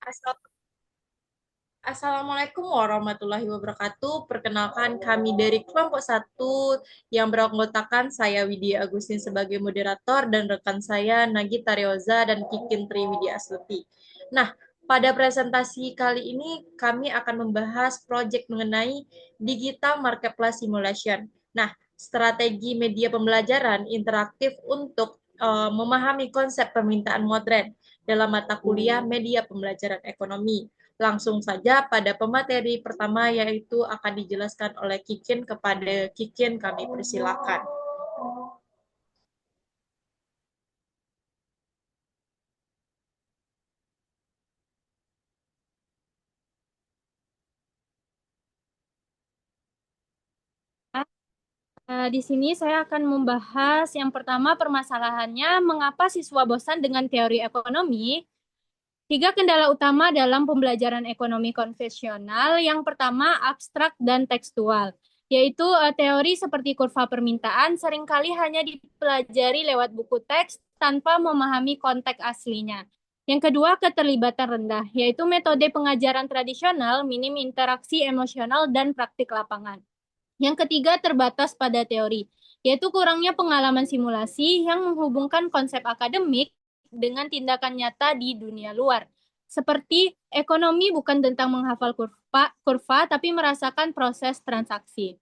Assal- Assalamualaikum warahmatullahi wabarakatuh. Perkenalkan kami dari kelompok satu yang beranggotakan saya Widya Agustin sebagai moderator dan rekan saya Nagita Reoza dan Kikin Triwidya Astuti. Nah, pada presentasi kali ini kami akan membahas proyek mengenai Digital Marketplace Simulation. Nah, strategi media pembelajaran interaktif untuk memahami konsep permintaan modern dalam mata kuliah media pembelajaran ekonomi. Langsung saja pada pemateri pertama yaitu akan dijelaskan oleh Kikin kepada Kikin kami persilakan. Di sini saya akan membahas yang pertama permasalahannya mengapa siswa bosan dengan teori ekonomi. Tiga kendala utama dalam pembelajaran ekonomi konvensional. Yang pertama abstrak dan tekstual, yaitu teori seperti kurva permintaan seringkali hanya dipelajari lewat buku teks tanpa memahami konteks aslinya. Yang kedua keterlibatan rendah, yaitu metode pengajaran tradisional minim interaksi emosional dan praktik lapangan. Yang ketiga, terbatas pada teori, yaitu kurangnya pengalaman simulasi yang menghubungkan konsep akademik dengan tindakan nyata di dunia luar. Seperti ekonomi bukan tentang menghafal kurva tapi merasakan proses transaksi.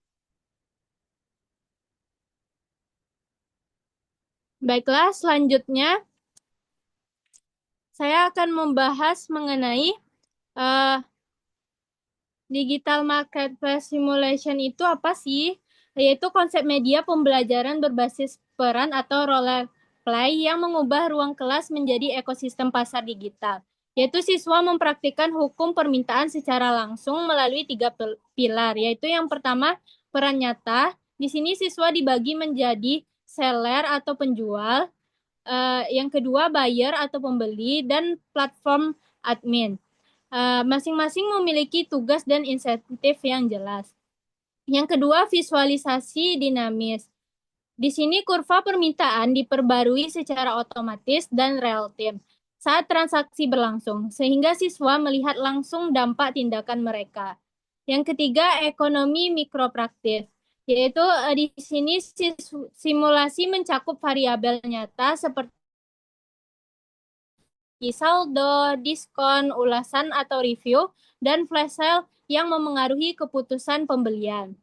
Baiklah, selanjutnya saya akan membahas mengenai uh, digital marketplace simulation itu apa sih? Yaitu konsep media pembelajaran berbasis peran atau role play yang mengubah ruang kelas menjadi ekosistem pasar digital. Yaitu siswa mempraktikkan hukum permintaan secara langsung melalui tiga pilar, yaitu yang pertama peran nyata. Di sini siswa dibagi menjadi seller atau penjual, yang kedua buyer atau pembeli, dan platform admin. Masing-masing memiliki tugas dan insentif yang jelas. Yang kedua, visualisasi dinamis. Di sini kurva permintaan diperbarui secara otomatis dan real time saat transaksi berlangsung, sehingga siswa melihat langsung dampak tindakan mereka. Yang ketiga, ekonomi mikropraktis, yaitu di sini simulasi mencakup variabel nyata seperti saldo, diskon, ulasan atau review, dan flash sale yang memengaruhi keputusan pembelian.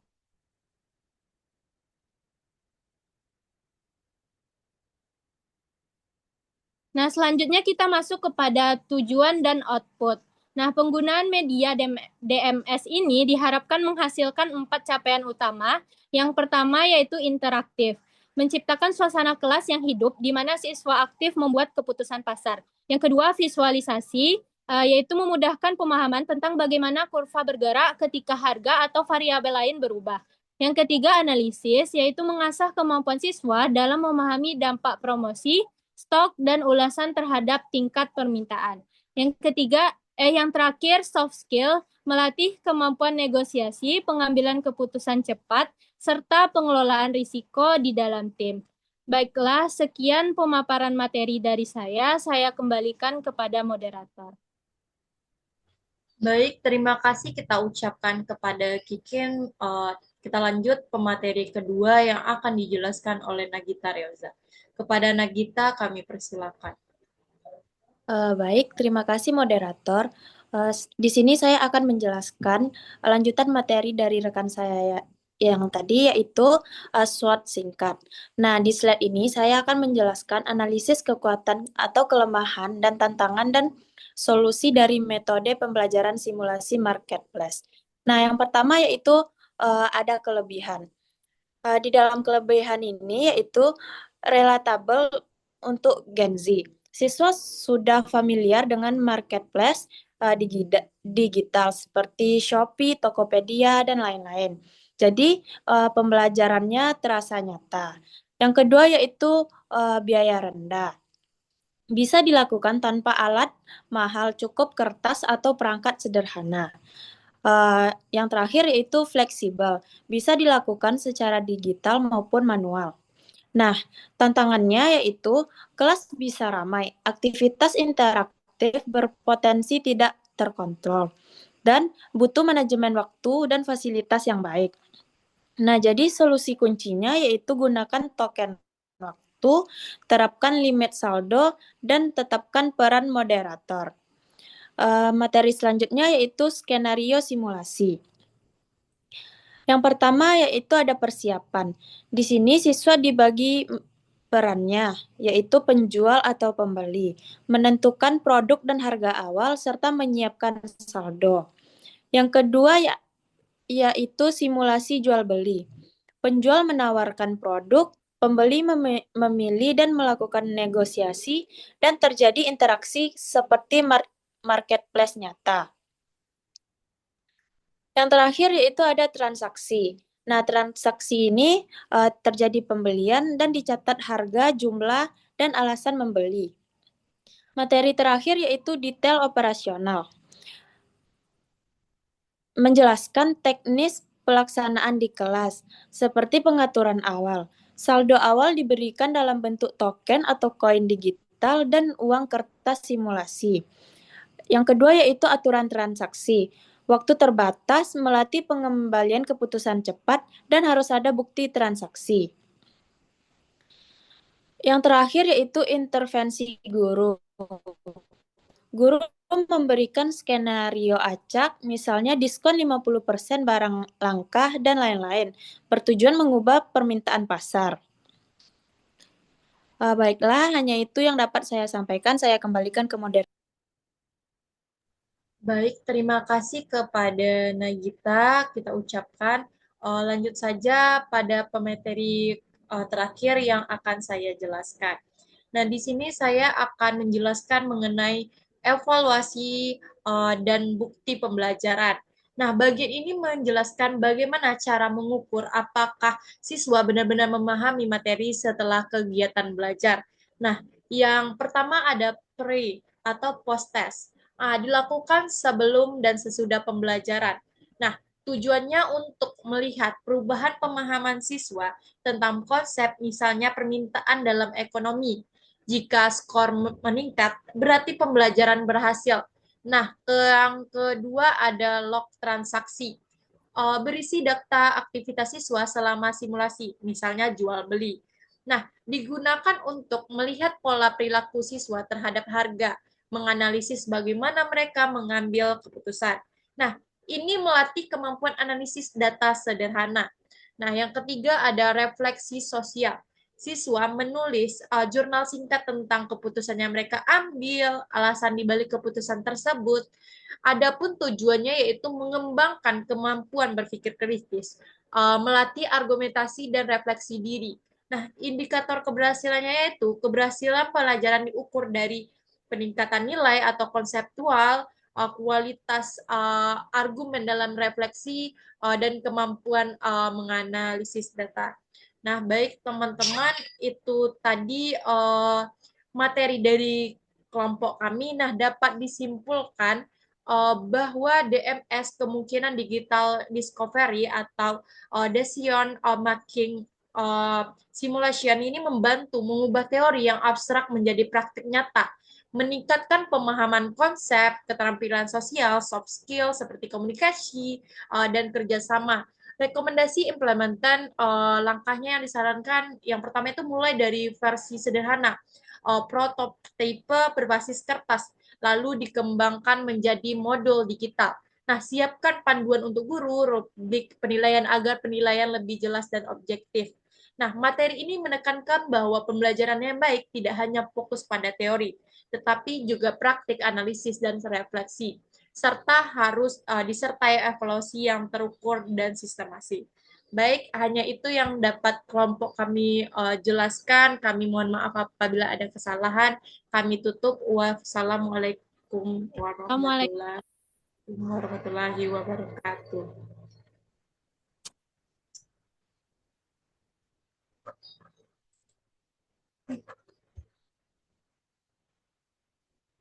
Nah, selanjutnya kita masuk kepada tujuan dan output. Nah, penggunaan media DMS ini diharapkan menghasilkan 4 capaian utama. Yang pertama yaitu interaktif, menciptakan suasana kelas yang hidup di mana siswa aktif membuat keputusan pasar. Yang kedua, visualisasi, yaitu memudahkan pemahaman tentang bagaimana kurva bergerak ketika harga atau variabel lain berubah. Yang ketiga, analisis, yaitu mengasah kemampuan siswa dalam memahami dampak promosi, stok, dan ulasan terhadap tingkat permintaan. Yang terakhir, soft skill, melatih kemampuan negosiasi, pengambilan keputusan cepat, serta pengelolaan risiko di dalam tim. Baiklah, sekian pemaparan materi dari saya. Saya kembalikan kepada moderator. Baik, terima kasih kita ucapkan kepada Kikin. Kita lanjut pemateri kedua yang akan dijelaskan oleh Nagita Reoza. Kepada Nagita kami persilakan. Baik, terima kasih moderator. Di sini saya akan menjelaskan lanjutan materi dari rekan saya yang tadi yaitu SWOT singkat. Nah, di slide ini saya akan menjelaskan analisis kekuatan atau kelemahan dan tantangan dan solusi dari metode pembelajaran simulasi marketplace. Nah, yang pertama yaitu ada kelebihan. Di dalam kelebihan ini yaitu relatable untuk Gen Z. Siswa sudah familiar dengan marketplace digital seperti Shopee, Tokopedia, dan lain-lain. Jadi pembelajarannya terasa nyata. Yang kedua yaitu biaya rendah. Bisa dilakukan tanpa alat mahal, cukup kertas atau perangkat sederhana. Yang terakhir yaitu fleksibel, bisa dilakukan secara digital maupun manual. Nah, tantangannya yaitu kelas bisa ramai, aktivitas interaktif interaktif berpotensi tidak terkontrol dan butuh manajemen waktu dan fasilitas yang baik. Nah, jadi solusi kuncinya yaitu gunakan token waktu, terapkan limit saldo, dan tetapkan peran moderator. Materi selanjutnya yaitu skenario simulasi. Yang pertama yaitu ada persiapan. Di sini siswa dibagi perannya, yaitu penjual atau pembeli, menentukan produk dan harga awal, serta menyiapkan saldo. Yang kedua yaitu simulasi jual beli. Penjual menawarkan produk, pembeli memilih dan melakukan negosiasi, dan terjadi interaksi seperti marketplace nyata. Yang terakhir yaitu ada transaksi. Nah, transaksi ini terjadi pembelian dan dicatat harga, jumlah, dan alasan membeli. Materi terakhir yaitu detail operasional. Menjelaskan teknis pelaksanaan di kelas, seperti pengaturan awal. Saldo awal diberikan dalam bentuk token atau koin digital dan uang kertas simulasi. Yang kedua yaitu aturan transaksi. Waktu terbatas, melatih pengembalian keputusan cepat, dan harus ada bukti transaksi. Yang terakhir yaitu intervensi guru. Guru memberikan skenario acak, misalnya diskon 50% barang langka, dan lain-lain, bertujuan mengubah permintaan pasar. Baiklah, hanya itu yang dapat saya sampaikan. Saya kembalikan ke moderator. Baik, terima kasih kepada Nagita. Kita ucapkan. Lanjut saja pada pemateri terakhir yang akan saya jelaskan. Nah, di sini saya akan menjelaskan mengenai evaluasi dan bukti pembelajaran. Nah, bagian ini menjelaskan bagaimana cara mengukur apakah siswa benar-benar memahami materi setelah kegiatan belajar. Nah, yang pertama ada pre atau post test. Dilakukan sebelum dan sesudah pembelajaran. Nah, tujuannya untuk melihat perubahan pemahaman siswa tentang konsep misalnya permintaan dalam ekonomi. Jika skor meningkat, berarti pembelajaran berhasil. Nah, yang kedua ada log transaksi. Berisi data aktivitas siswa selama simulasi, misalnya jual beli. Nah, digunakan untuk melihat pola perilaku siswa terhadap harga, menganalisis bagaimana mereka mengambil keputusan. Nah, ini melatih kemampuan analisis data sederhana. Nah, yang ketiga ada refleksi sosial. Siswa menulis jurnal singkat tentang keputusan yang mereka ambil, alasan dibalik keputusan tersebut. Adapun tujuannya yaitu mengembangkan kemampuan berpikir kritis, melatih argumentasi dan refleksi diri. Nah, indikator keberhasilannya yaitu keberhasilan pelajaran diukur dari peningkatan nilai atau konseptual, kualitas argumen dalam refleksi, dan kemampuan menganalisis data. Nah, baik teman-teman, itu tadi materi dari kelompok kami. Nah, dapat disimpulkan bahwa DMS kemungkinan digital discovery atau decision making simulation ini membantu mengubah teori yang abstrak menjadi praktik nyata, meningkatkan pemahaman konsep, keterampilan sosial, soft skill seperti komunikasi dan kerjasama. Rekomendasi implementan langkahnya yang disarankan yang pertama itu mulai dari versi sederhana, prototipe berbasis kertas, lalu dikembangkan menjadi modul digital. Nah, siapkan panduan untuk guru, rubrik penilaian agar penilaian lebih jelas dan objektif. Nah, materi ini menekankan bahwa pembelajaran yang baik tidak hanya fokus pada teori, tetapi juga praktik analisis dan refleksi, serta harus disertai evaluasi yang terukur dan sistematis. Baik, hanya itu yang dapat kelompok kami jelaskan. Kami mohon maaf apabila ada kesalahan. Kami tutup. Wassalamualaikum warahmatullahi wabarakatuh.